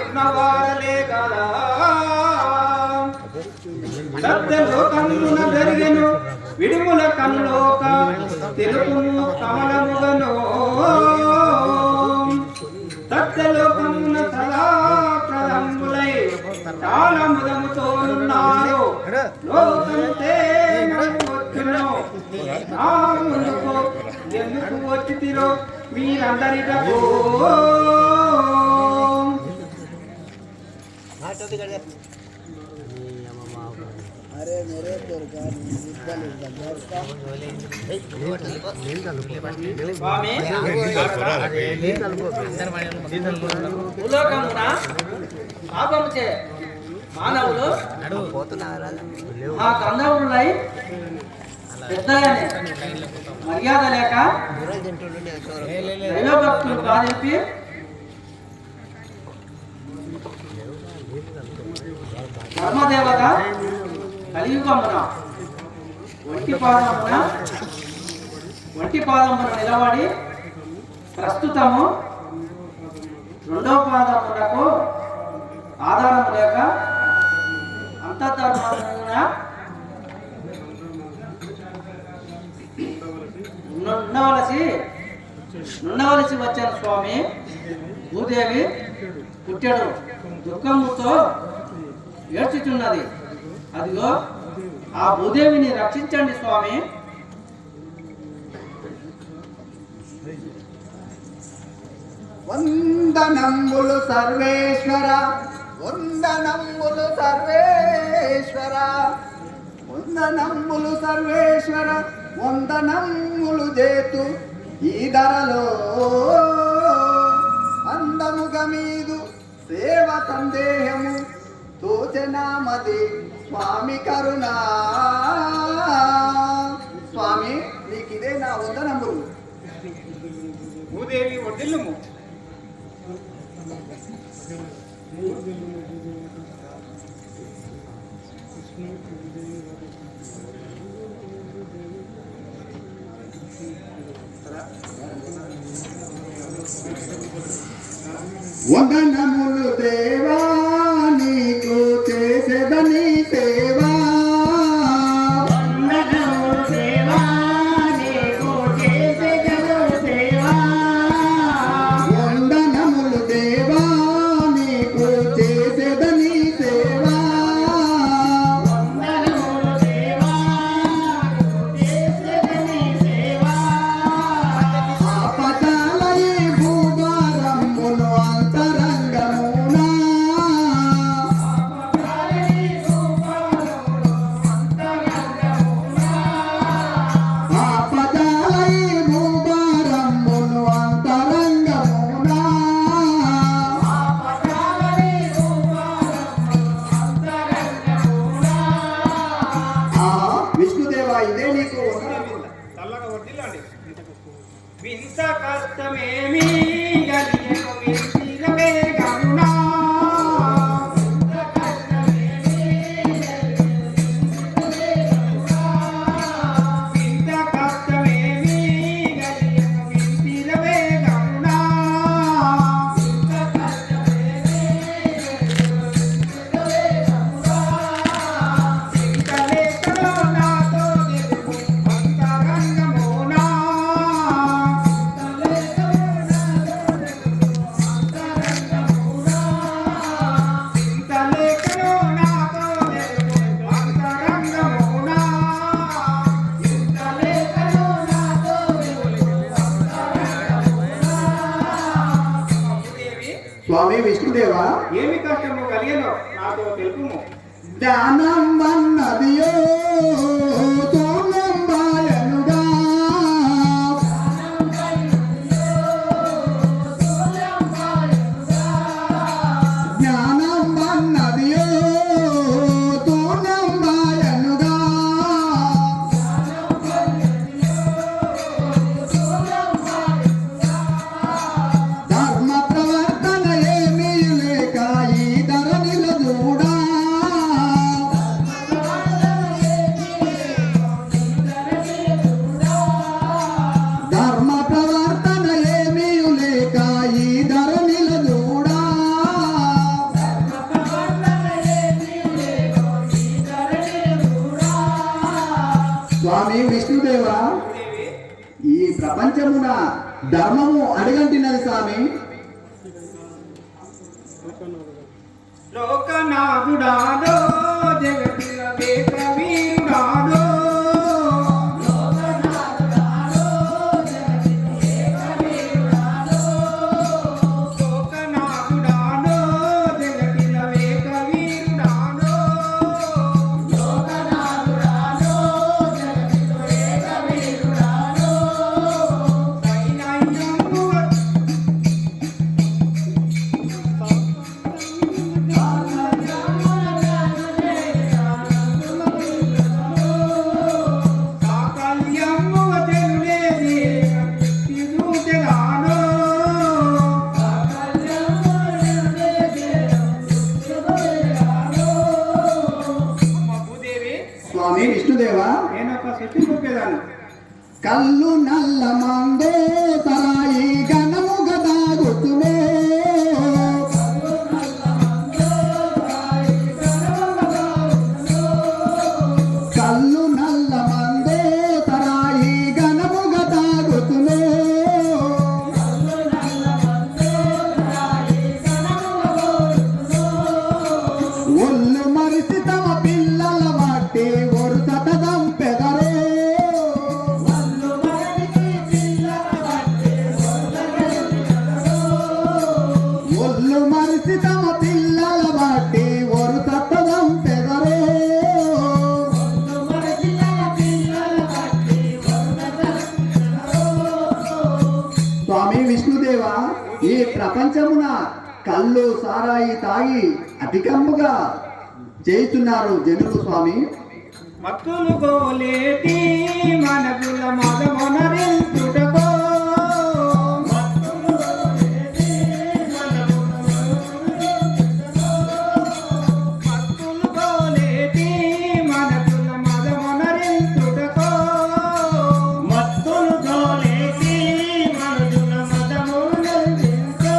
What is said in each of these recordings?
ఉన్నవారలే కదా సత్యలోకమున జరిగెను విడుముల కన్లోక తెలుపును కమలముగను సత్యలోకమున సదా ప్రదంబులై తాళముదముతోనున్నారు లోకంతే వచ్చును ఎందుకు వచ్చితిరో మీరందరికో अरे मेरे పాపముచే మానవులు ఆ గంధర్వులై పెద్దగానే మర్యాద లేక దైవభక్తులు బాధింపి ధర్మదేవత కలియుగమున ఒంటి పాదమున నిలబడి ప్రస్తుతము రెండవ పాదమునకు ఆధారం లేక అంతఃధర్మమున నుండవలసి వచ్చిన స్వామి భూదేవి పుట్టెడు దుఃఖముతో ఏడ్చుచున్నది. అదిగో ఆ భూదేవిని రక్షించండి స్వామి. వందనములు సర్వేశ్వర, వందనములు సర్వేశ్వర, వందనములు సర్వేశ్వర, వందనములు చేతు ఈ ధరలో అందముగా మీదు సేవ సందేహము తోచనామది స్వామి కరుణా. స్వామి నీకిదే నా వందనములు. భూదేవి వడ్డిల్లుము. వందనములు దేవా నీకు చేసేదని సేవా. వందనములు దేవా నీకు చేసేదను సేవా. వందనములు దేవా నీకు చేసేదని సేవా. వందనములు దేవా చేసేదని సేవా. ఆపదలై భూభారమును అంతరంగమునా. ఆపదలై భూభారమును అంతరంగమునా. విష్ణుదేవా ఇదే నీకు వందనములు. చల్లగా వడ్డిల్లండి. వింత కష్టమేమి గలియను వింతిరవే గరుణా. వింత కష్టమేమి గలియను వింతిరవే గరుణా. చింతలేకలో నాతో తెలుగు అంతరంగమునా. చింతలేకలో నాతో తెలుగు అంతరంగమునా. చింతలేకలో నాతో తెలుగు భూదేవి, స్వామి విష్ణుదేవా ఏమి కష్టము కలిగనో నాతో తెలుపుము. ధ్యానం వన్నదియో సోమంబాయనుగా. జ్ఞానం వన్నదియో సోమంబాయనుగా. ధర్మ ప్రవర్తన ఏమీ లేక ఈ ధరణిలో చూడా. స్వామి విష్ణుదేవ, భూదేవి ఈ ప్రపంచమున ధర్మము అడుగంటినది స్వామి. లోకనాథుడాడో జగతిల వేద వీరుడాడో లోకనాథుడాడో జగతిల వేద వీరుడాడో సైన్యము సాకల్యము తెలులేది తిరుతెలానో అమ్మ భూదేవి, స్వామి విష్ణుదేవ, నేను ఒక శక్తి చూపేదాన్ని. కళ్ళు నల్ల మందే తరాయి గణము గదాగుతునే. కళ్ళు నల్ల మందే తరాయి గణము గదాగుతునే. ఒళ్ళు మరిసి తమ పిల్లల మట్టి ఒరుసట దంపెదరే. ఒళ్ళు మరిసి తమ పిల్లల మట్టి ఒరుసట దంపెదరే. స్వామి విష్ణుదేవ, ఈ ప్రపంచమున కళ్ళు సారాయి తాగి అధికముగా చేస్తున్నారు జనులు స్వామి. మత్తులు గోలేటి మనగుల మదమొనరించుటకో మత్తులు గోలేటి మనగుల మదమొనరించుటకో మత్తులు గోలేటి మనగుల మదమొనరించుటకో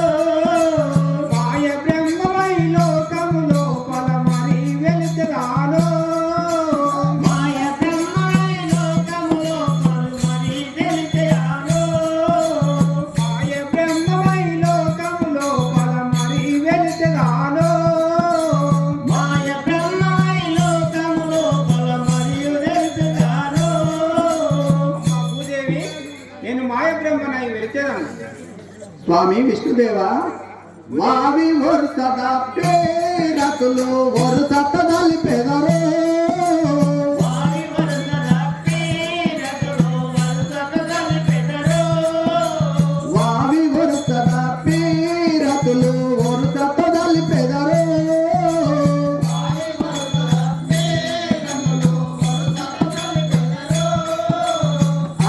మాయ బ్రహ్మమై లోకములో పలమని వెలుతురాలో మాయ బ్రహ్మమై లోకములో పలమని వెలుతురాలో మాయ బ్రహ్మమై లోకములో పలమని వెలుతురాలో మాయ బ్రహ్మమై లోకములో పలమని వెలుతురాలో అమ్మ భూదేవి, నేను మాయ బ్రహ్మనై వెలిచెదను. స్వామి విష్ణుదేవ, వావి వరుసద పేరతులు వరుసత నలిపెదరే. వావి వరుసద పేరతులు వరుసత నలిపెదరే.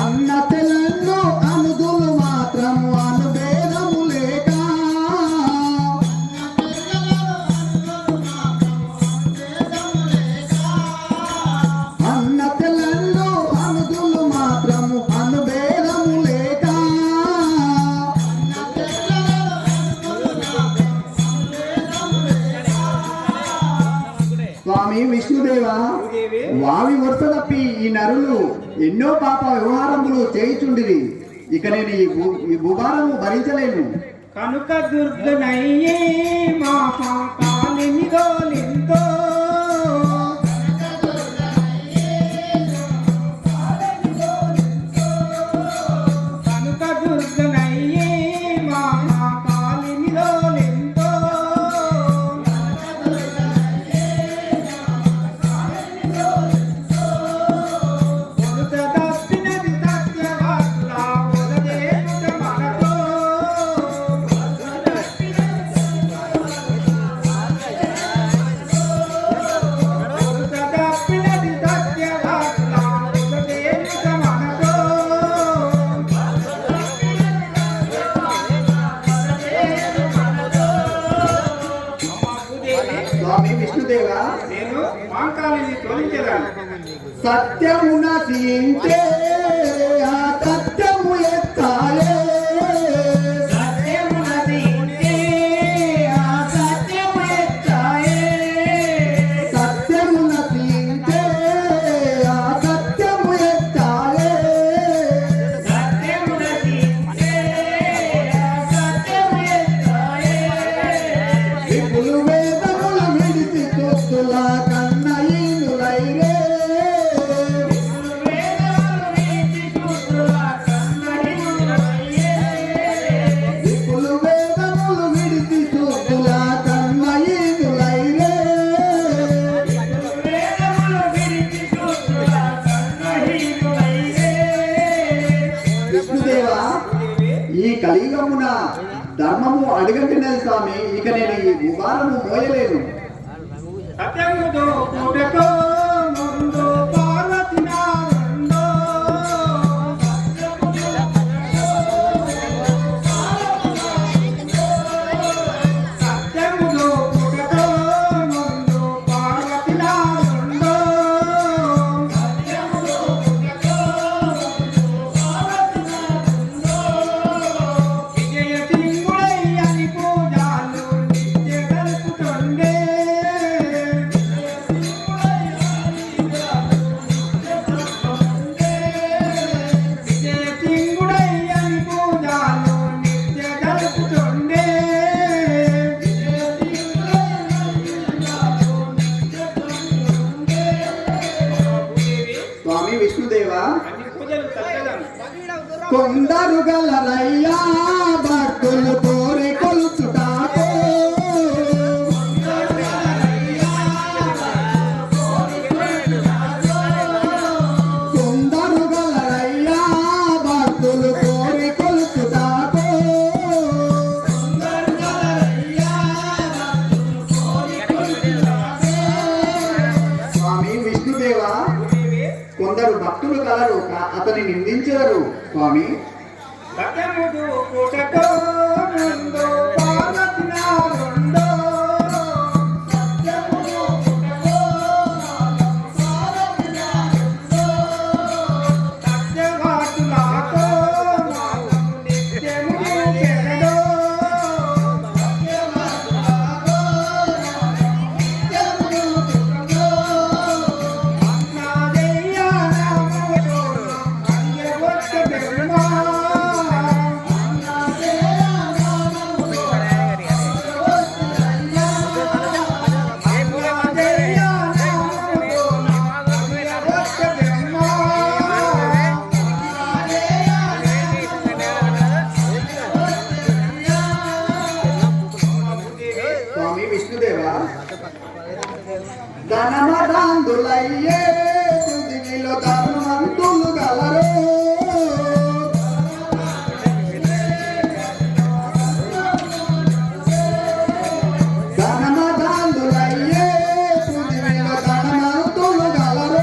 అన్న తెలంగు అనుదులు మాత్రము అనుభేదము లేక. అన్న తెలంగు అనుదులు మాత్రము అనుభేదము లేక. స్వామి విష్ణుదేవ, భూదేవి వావి వరుస తప్పి ఈ నరులు ఎన్నో పాప వ్యవహారములు చేయుచుండిరి. ఇక నేను ఈ భూభారము భరించలేను. కనుక దుర్గనయ్యే మా పాపాలిని గోలింతో కనుక దుర్గనయ్యే మా పాపాలిని గోలింతో పొరుత తప్పినది సత్యవాట్ల పొదదేశ మనతో స్వామి విష్ణుదేవ, నేను మాంకాళిని తోలించేదాన్ని. సత్యము నశించే ఆ సత్యము ఎత్తాలే. సత్యము నశించే ఆ సత్యము ఎత్తాయే. సత్యము నశించే ఆ సత్యము ఎత్తాలే. స్వామి, ఇక నేను ఈ భూభారము మోయలేను. సత్యముతో కూడకో ముందు పార్వతి నారుండో. సత్యముతో కూడకో ముందు పార్వతి నారుండో. విజయ సింగుడయ్యని పూజాలు నిత్య గలుపుతుండే. విజయ సింగుడయ్యని పూజాలు నిత్య గలుపుతుండే. స్వామి విష్ణుదేవా, అన్ని పూజలు చక్కదను. కొందరు గలరయ్యా భక్తులు కోరి కొలుచుటాకో. కొందరు గలరయ్యా భక్తులు కోరి కొలుచుటాకో. స్వామి విష్ణుదేవా, కొందరు భక్తులు కలరు అతని నిందించరు స్వామి. సత్యముతో కూడకో ముందు పార్వతి నారుండో. సత్యవాసులాతో మాకు నిత్యము చెరడో. స్వామి విష్ణుదేవా, ధనమదాందులయ్యే పృథివిలో ధర్మంతులు గలరు. ధనమదాందులయ్యే పృథివిలో ధనమంతులు గలరు.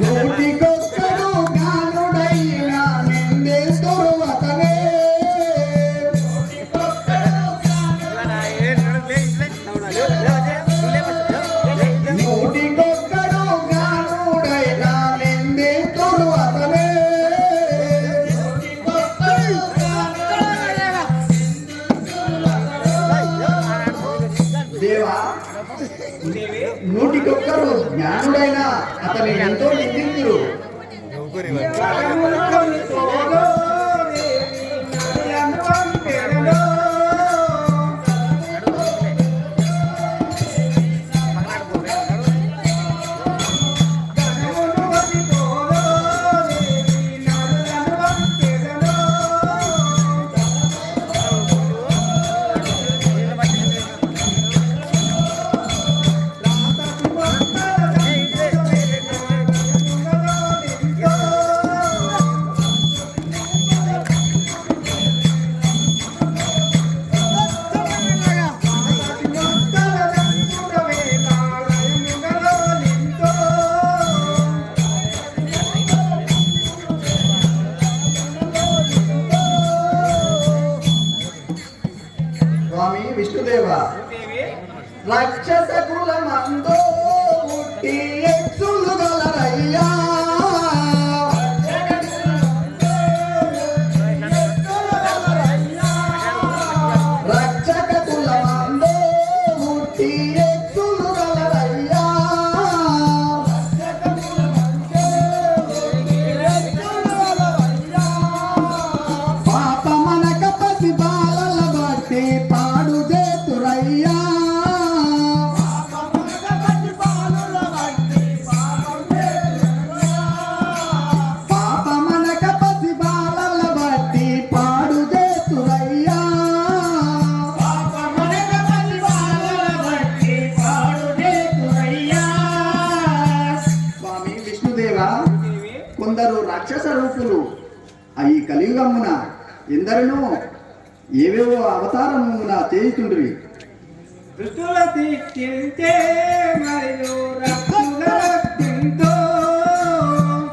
నూటికొక్కడు జ్ఞానుడైన నిందిస్తురు అతనే. నూటికొక్కడు జ్ఞానుడైన నిందిస్తురు అతనే. దేవా, నూటికొక్కరు జ్ఞానుడైన అతని ఎంతో నిందితురు. సత్యముకొని తోడో దేవి నరులను పెరడో. సత్యముకొని తోడో దేవి నరులను పెరడో. స్వామి విష్ణుదేవా, రాక్షస కులమందో పుట్టి ఎత్తులు గలరయ్యా. రక్షక కులమందో పుట్టి ఎత్తులు గలరయ్యా. పాపమనక పసి బాలల బట్టి పాడు చేతురయ్యా. రాక్షసులు ఈ కలియుగమున ఎందరినో ఏవేవో అవతారమున చేయుచుండ్రి. దుష్టుల తీర్చితే మరియు రక్షుల రక్షింతో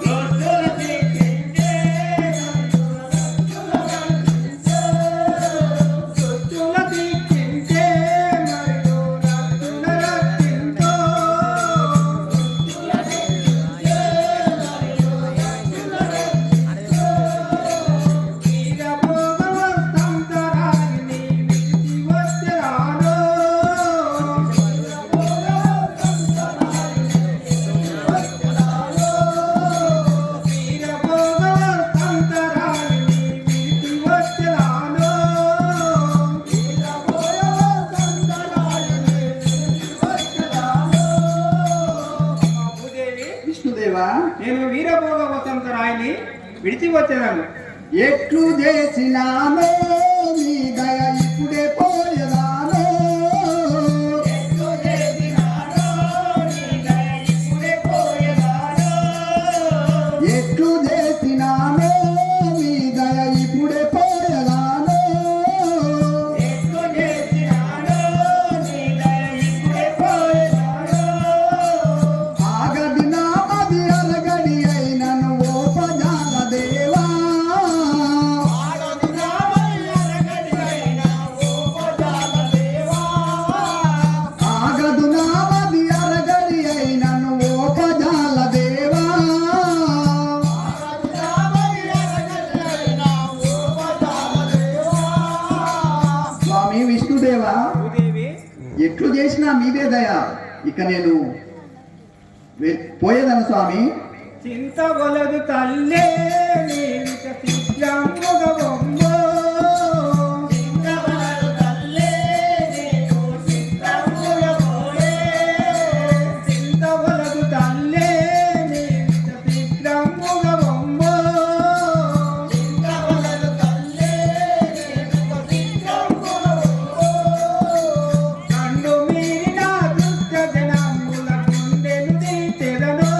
దుష్టుల తీర్చితే మరియు రక్షుల రక్షింతో వీరభోగవస్తంతరాయిని విడిచి వచ్చెరాను. వీరభోగవస్తంతరాయిని విడిచి వచ్చెరాను. భూదేవి, విష్ణుదేవా, నేను వీరభోగ వసంత రాయిని విడిచి వచ్చాను. ఎట్లు చేసినానో నీ దయ ఇప్పుడే పోయదానో. ఎట్లు చేసినానో నీ దయ ఇప్పుడే పోయదానో. ఆగది నా మది అలగడి అయినను ఓపజాల దేవా. ఆగదు నా మది అలగడి అయినను ఓపజాల దేవా. స్వామి విష్ణుదేవా, భూదేవి, ఎట్లు చేసినా మీదే దయ. ఇక నేను పోయేదను స్వామి. చింత వలదు తల్లే నీవిక శీఘ్రముగ వమ్మో. చింత వలదు తల్లే నీవిక శీఘ్రముగ వమ్మో. కన్ను మీరిన దుష్ట జనముల గుండెను తీర్చెదను.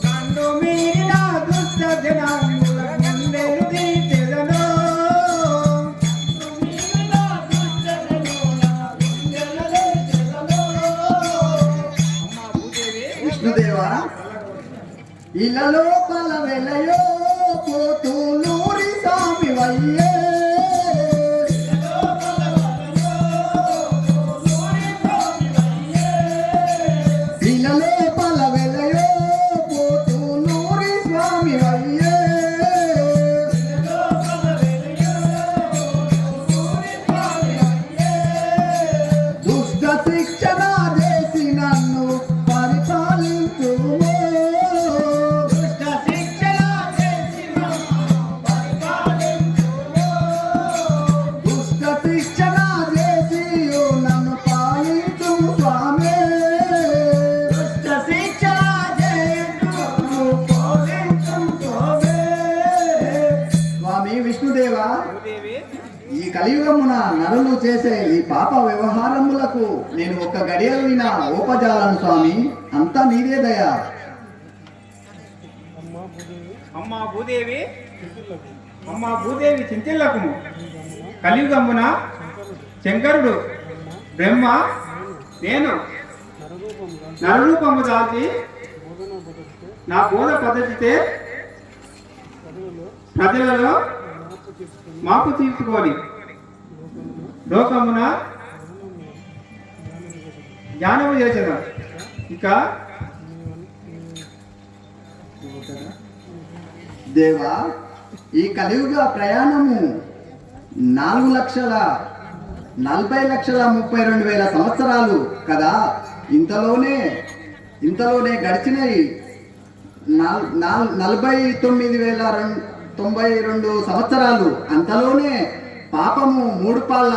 కన్ను మీరిన దుష్ట జనముల గుండెను తీర్చెదను. అమ్మా భూదేవి, విష్ణుదేవా, ఇలలో పల వెలయో పోతూలూరి స్వామి వయ్యే. ఇలలో పల వెలయో పోతూలూరి స్వామి వయ్యే. దుష్ట శిక్షణ చేసి నన్ను పరిపాలించుము. దుష్ట శిక్షణ చేసి నన్ను పాలించు స్వామి. స్వామి విష్ణుదేవా, భూదేవి, ఈ కలియుగమున నరులు చేసే ఈ పాప వ్యవహారములకు నేను ఒక్క గడియలిన ఓపజాలను స్వామి. అంతా నీదే దయ. అమ్మా భూదేవి, అమ్మా భూదేవి చింతిల్లకుము. కలియుగమున శంకరుడు బ్రహ్మ నేను నరరూపము దాల్చి నా బోధ పద్ధతితే ప్రజలలో మాపు తీర్చుకొని లోకమున జ్ఞానము చేసేదా. ఇక దేవా, ఈ కలియుగ ప్రయాణము 4,40,32,000 సంవత్సరాలు కదా. ఇంతలోనే గడిచినవి 49,092 సంవత్సరాలు. అంతలోనే పాపము 3 పాల,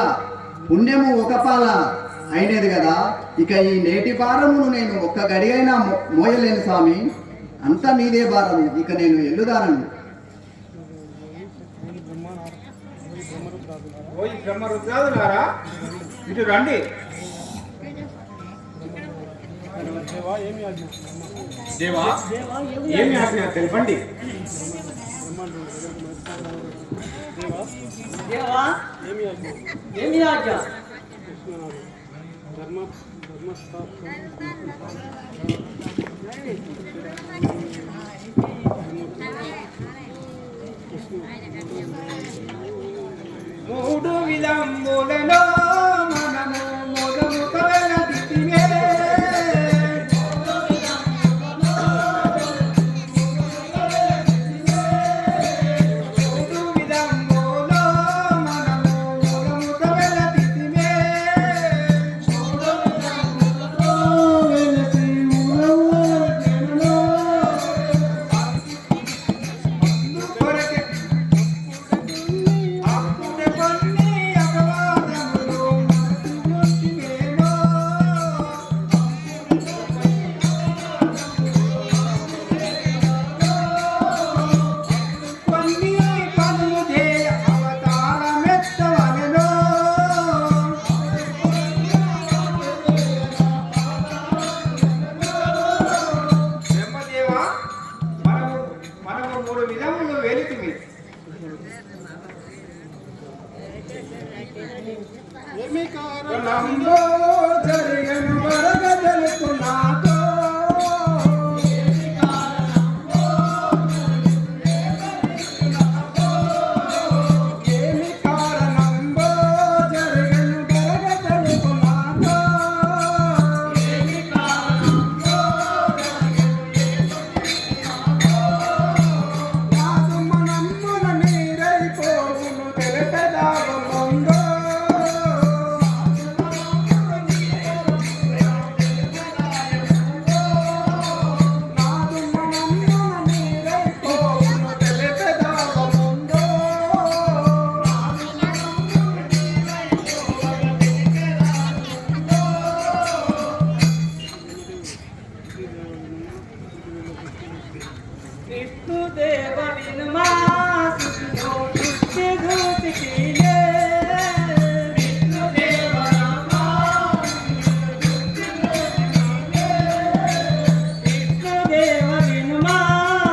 పుణ్యము 1 పాల అయినది కదా. ఇక ఈ నేటి భారమును నేను ఒక్క గడి అయినా మోయలేను స్వామి. అంతా నీదే భారము. ఇక నేను ఎల్లుదానను. ఓ బ్రహ్మరుద్రాదులారా, ఇటు రండి. దేవా ఏమి ఆజ్ఞ తెలపండి. దేవా ఏమి ఆజ్ఞ? మూడు విలంబులలో మనము మొదలు కలదితిమే. మూడు విలంబులలో మనము మొదలు కలదితిమే. వెలసి ఊరవులో కొరకే అప్పుడే కొన్ని అపవాదములు మట్టుకొచ్చివేమో. కొన్ని పనులు చేయ అవతారమెత్తవలెనో. బ్రహ్మదేవా, మనము మూడు విధములు వెలితిమి. నందో జరిగను వరద తెలుపునాతో. ఏమి కారణంబో జరిగను వరద తెలుపునాతో. నాదు మనమ్మున నీరైపోవును తెలిపెదాగముందో. నాదు మనమ్మున నీరైపోవును తెలిపెదాగముందో. విష్ణుదేవ వినుమా సుఖినో దృష్టి దూతికిలే. విష్ణుదేవ నమా విష్ణుదేవ వినుమా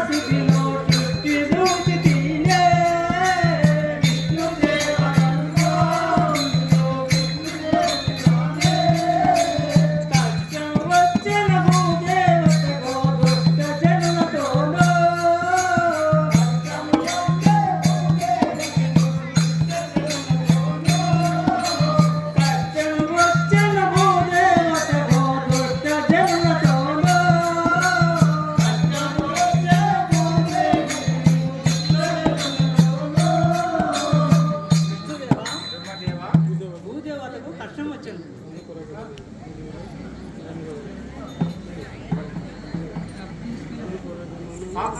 సుఖినో దృష్టి దూతికిలే. విష్ణుదేవ నమా కష్టం వచ్చిన భూదేవతకో దుష్ట జనులతోనో. కష్టం వచ్చిన భూదేవతకో దుష్ట జనులతోనో. బ్రహ్మదేవా, భూదేవతకు కష్టం వచ్చింది.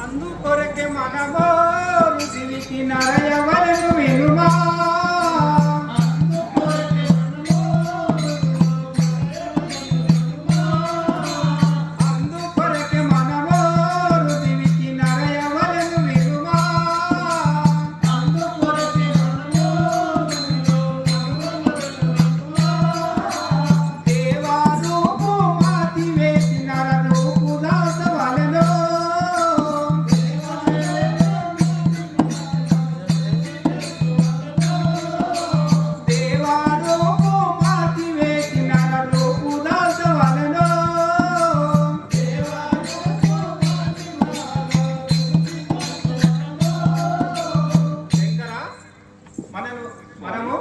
అందుకొరకే మనమో ఋషివికి నరయవలను వినుమా. అందుకొరకే మనమో ఋషివికి నరయవలను వినుమా. దేవారూపు మాతి వేసి నరరూపు దాసవలెనో. దేవారూపు మాతి వేసి నరరూపు దాసవలెనో. శంకర, మనము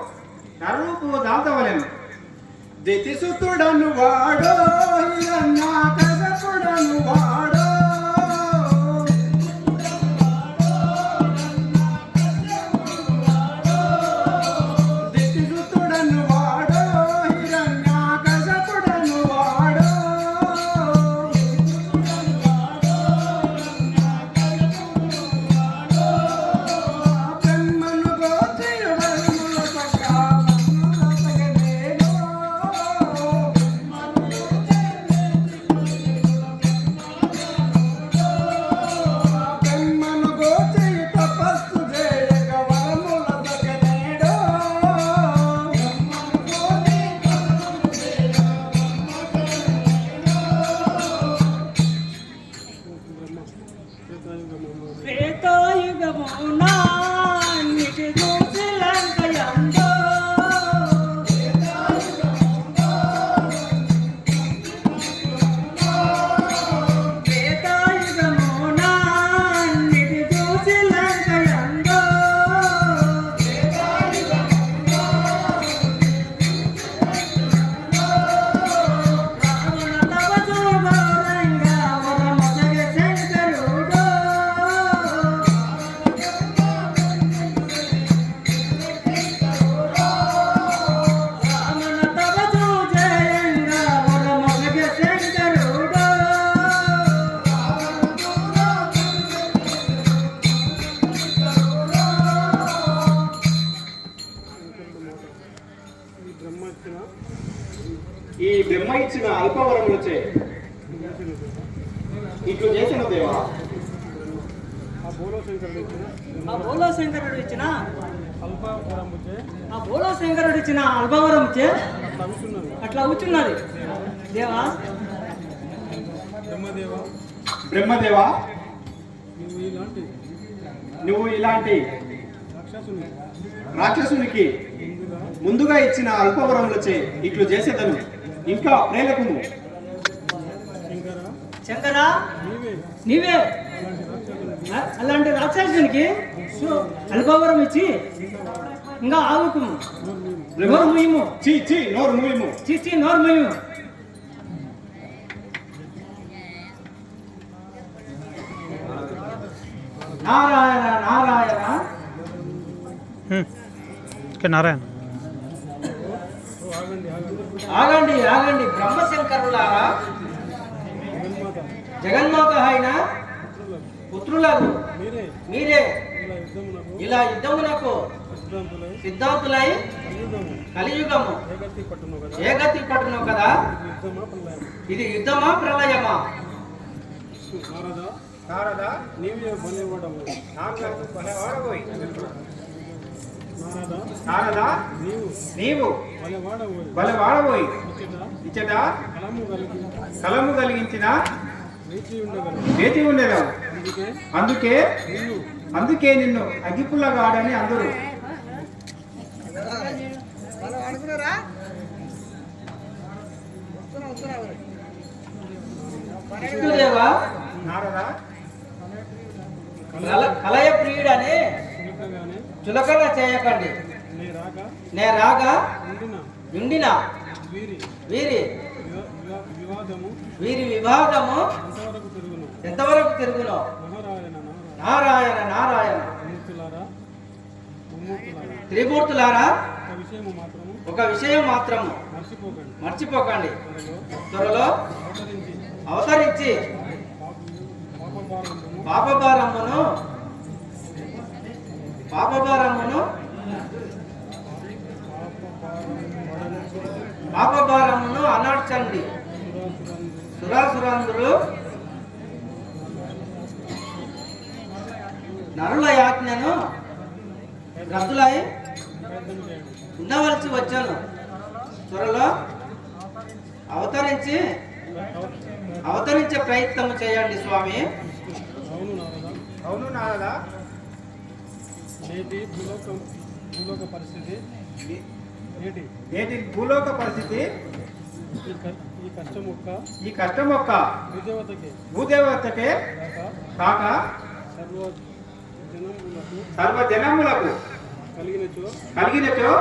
నరరూపు దాల్చవలెను. దితిసుతుడను వాడో ఇదన్నా కసపుడను వాడో. దితిసుతుడను వాడో హిరణ్యా కసపుడను వాడో. బ్రహ్మను గోచయుడను సఖా బ్రహ్మను సగనేనో. వచ్చే ఇట్లు చేసిన దేవా. ఆ బోలో శంకరుడు ఇచ్చిన అల్పవరం ఇచ్చే అట్లా కూర్చున్నది దేవా. బ్రహ్మదేవా, నువ్వు ఇలాంటి రాక్షసునికి ముందుగా ఇచ్చిన అల్పవరములచే ఇట్లు చేసేదను. ఇంకా ప్రేలకుము శంకరా, నీవే అలాంటి రాక్షసునికి అల్పవరం ఇచ్చి ఇంకా ఆగుకు నోరు ముయ్యము. నోరు మూయము. నోరు ముయ్యము. నారాయణ నారాయణ నారాయణ. ఆగండి ఆగండి బ్రహ్మశంకరులారా, జగన్మాత అయిన పుత్రులకు మీరే ఇలా యుద్ధమునకు సిద్ధాంతులై కలియుగము ఏ గతి పట్టును కదా. ఇది యుద్ధమా ప్రళయమా? నారదా, నీవే బలివాడవు. నారదా, నీవు బలవాడబోయి ఇచ్చట కలము కలిగించిన వేచి ఉండేదావు. అందుకే నిన్ను అగ్గిపుల్లగాడని అందరూ. విష్ణుదేవా, నారదా, కలయ ప్రియుడని చులకన చేయకండి. నే రాగా నిండిన వీరి వివాదము ఎంతవరకు తిరుగునో. నారాయణ నారాయణ. త్రిమూర్తులారా, ఒక విషయం మాత్రము మర్చిపోకండి. త్వరలో అవతరించి పాపభారమును అనార్చండి. సురాసురందులు నరుల యాజ్ఞను రద్దులై ఉండవలసి వచ్చాను. త్వరలో అవతరించే ప్రయత్నం చేయండి స్వామి. అవును నారదా, నేటి భూలోక పరిస్థితి ఈ కష్టం ఒక్క భూదేవతకే కాక సర్వజనములకు కలిగినచో